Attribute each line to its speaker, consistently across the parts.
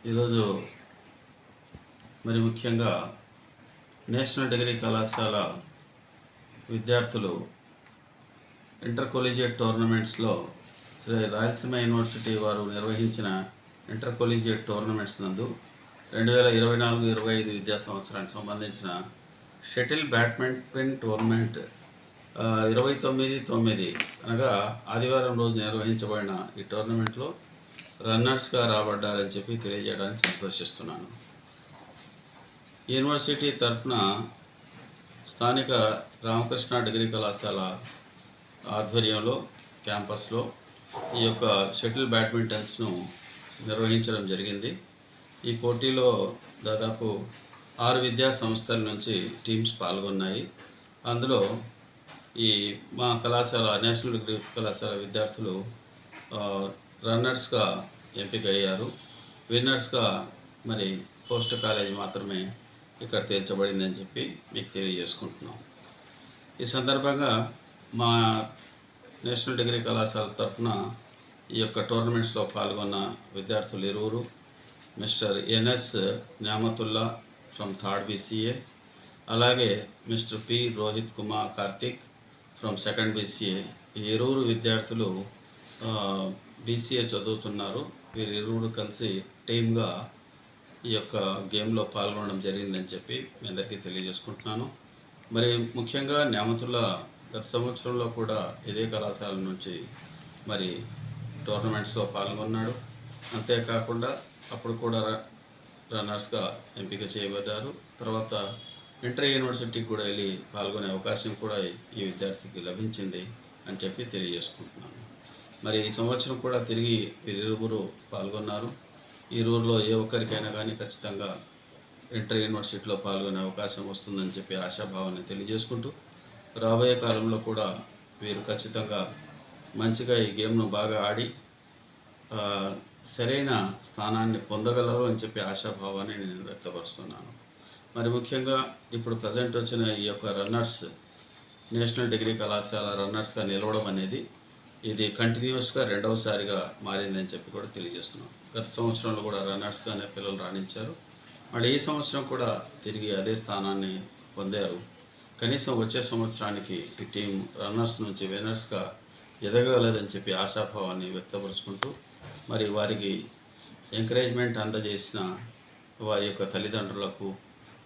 Speaker 1: ఈరోజు మరి ముఖ్యంగా నేషనల్ డిగ్రీ కళాశాల విద్యార్థులు ఇంటర్ కొలీజియేట్ టోర్నమెంట్స్లో శ్రీ రాయలసీమ యూనివర్సిటీ వారు నిర్వహించిన ఇంటర్ కొలీజియేట్ టోర్నమెంట్స్ నందు 2024-25 విద్యా సంవత్సరానికి సంబంధించిన షటిల్ బ్యాడ్మింటన్ టోర్నమెంట్ 29/9 అనగా ఆదివారం రోజు నిర్వహించబడిన ఈ టోర్నమెంట్లో రన్నర్స్గా రాబడ్డారని చెప్పి తెలియజేయడానికి సంతోషిస్తున్నాను. యూనివర్సిటీ తరఫున స్థానిక రామకృష్ణ డిగ్రీ కళాశాల ఆధ్వర్యంలో క్యాంపస్లో ఈ యొక్క షటిల్ బ్యాడ్మింటన్స్ను నిర్వహించడం జరిగింది. ఈ పోటీలో దాదాపు 6 విద్యా సంస్థల నుంచి టీమ్స్ పాల్గొన్నాయి. అందులో ఈ మా కళాశాల నేషనల్ డిగ్రీ కళాశాల విద్యార్థులు రన్నర్స్గా ఎంపికయ్యారు. విన్నర్స్గా మరి పోస్ట్ కాలేజ్ మాత్రమే ఇక్కడ తేల్చబడిందని చెప్పి మీకు తెలియజేసుకుంటున్నాం. ఈ సందర్భంగా మా నేషనల్ డిగ్రీ కళాశాల తరఫున ఈ యొక్క టోర్నమెంట్స్లో పాల్గొన్న విద్యార్థులు ఇరువురు mister NS Nyamatullah from 3rd BCA, అలాగే mister P Rohit Kumar Karthik from 2nd BCA. ఈ ఇరువురు విద్యార్థులు BCA చదువుతున్నారు. వీరిరువురు కలిసి టీమ్గా ఈ యొక్క గేమ్లో పాల్గొనడం జరిగిందని చెప్పి మీ అందరికీ తెలియజేసుకుంటున్నాను. మరి ముఖ్యంగా న్యామతుల్లా గత సంవత్సరంలో కూడా ఇదే కళాశాల నుంచి మరి టోర్నమెంట్స్లో పాల్గొన్నాడు. అంతేకాకుండా అప్పుడు కూడా రన్నర్స్గా ఎంపిక చేయబడ్డారు. తర్వాత ఇంటర్ యూనివర్సిటీకి కూడా వెళ్ళి పాల్గొనే అవకాశం కూడా ఈ విద్యార్థికి లభించింది అని చెప్పి తెలియజేసుకుంటున్నాను. మరి ఈ సంవత్సరం కూడా తిరిగి వీరిరువురు పాల్గొన్నారు. ఈ రోజులో ఏ ఒక్కరికైనా కానీ ఖచ్చితంగా ఇంటర్ యూనివర్సిటీలో పాల్గొనే అవకాశం వస్తుందని చెప్పి ఆశాభావాన్ని తెలియజేసుకుంటూ రాబోయే కాలంలో కూడా వీరు ఖచ్చితంగా మంచిగా ఈ గేమ్ను బాగా ఆడి సరైన స్థానాన్ని పొందగలరు అని చెప్పి ఆశాభావాన్ని నేను వ్యక్తపరుస్తున్నాను. మరి ముఖ్యంగా ఇప్పుడు ప్రజెంట్ వచ్చిన ఈ యొక్క రన్నర్స్ నేషనల్ డిగ్రీ కళాశాల రన్నర్స్గా నిలవడం అనేది ఇది కంటిన్యూస్గా 2వసారిగా మారిందని చెప్పి కూడా తెలియజేస్తున్నాం. గత సంవత్సరంలో కూడా రన్నర్స్గానే పిల్లలు రాణించారు. మళ్ళీ ఈ సంవత్సరం కూడా తిరిగి అదే స్థానాన్ని పొందారు. కనీసం వచ్చే సంవత్సరానికి ఈ టీం రన్నర్స్ నుంచి విన్నర్స్గా ఎదగగలదని చెప్పి ఆశాభావాన్ని వ్యక్తపరుచుకుంటూ మరి వారికి ఎంకరేజ్మెంట్ అందజేసిన వారి యొక్క తల్లిదండ్రులకు,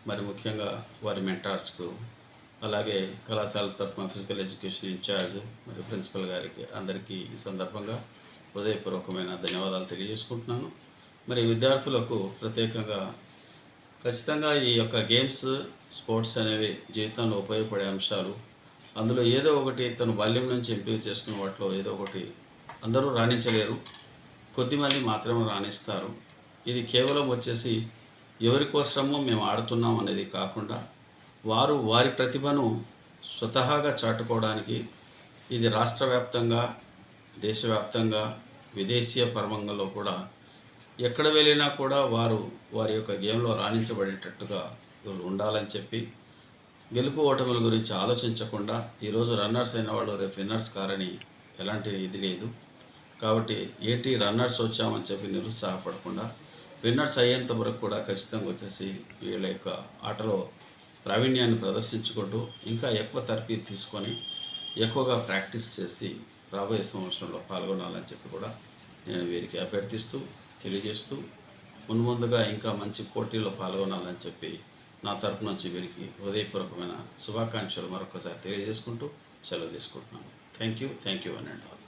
Speaker 1: మరి ముఖ్యంగా వారి మెంటార్స్కు, అలాగే కళాశాల తరఫున ఫిజికల్ ఎడ్యుకేషన్ ఇన్ఛార్జ్ మరియు ప్రిన్సిపల్ గారికి అందరికీ ఈ సందర్భంగా హృదయపూర్వకమైన ధన్యవాదాలు తెలియజేసుకుంటున్నాను. మరి విద్యార్థులకు ప్రత్యేకంగా ఖచ్చితంగా ఈ యొక్క గేమ్స్ స్పోర్ట్స్ అనేవి జీవితంలో ఉపయోగపడే అంశాలు. అందులో ఏదో ఒకటి తను బాల్యం నుంచి ఎంపిక చేసుకున్న వాటిలో ఏదో ఒకటి అందరూ రాణించలేరు, కొద్దిమంది మాత్రమే రాణిస్తారు. ఇది కేవలం వచ్చేసి ఎవరి కోసమో మేము ఆడుతున్నాం అనేది కాకుండా వారు వారి ప్రతిభను స్వతహాగా చాటుకోవడానికి ఇది రాష్ట్ర వ్యాప్తంగా, దేశవ్యాప్తంగా, విదేశీయ పరమంగంలో కూడా ఎక్కడ వెళ్ళినా కూడా వారి యొక్క గేమ్లో రాణించబడేటట్టుగా వీళ్ళు ఉండాలని చెప్పి గెలుపు ఓటముల గురించి ఆలోచించకుండా ఈరోజు రన్నర్స్ అయిన వాళ్ళు రేపు విన్నర్స్ కారని ఎలాంటి ఇది లేదు. కాబట్టి ఏంటి రన్నర్స్ వచ్చామని చెప్పి నిరుత్సాహపడకుండా విన్నర్స్ అయ్యేంత వరకు కూడా ఖచ్చితంగా వచ్చేసి వీళ్ళ యొక్క ఆటలో ప్రావీణ్యాన్ని ప్రదర్శించుకుంటూ ఇంకా ఎక్కువ తరఫీదు తీసుకొని ఎక్కువగా ప్రాక్టీస్ చేసి రాబోయే సంవత్సరంలో పాల్గొనాలని చెప్పి కూడా నేను వీరికి అభ్యర్థిస్తూ తెలియజేస్తూ ముందుగా ఇంకా మంచి పోటీల్లో పాల్గొనాలని చెప్పి నా తరపు నుంచి వీరికి హృదయపూర్వకమైన శుభాకాంక్షలు మరొకసారి తెలియజేసుకుంటూ సెలవు తీసుకుంటున్నాను. Thank you and all.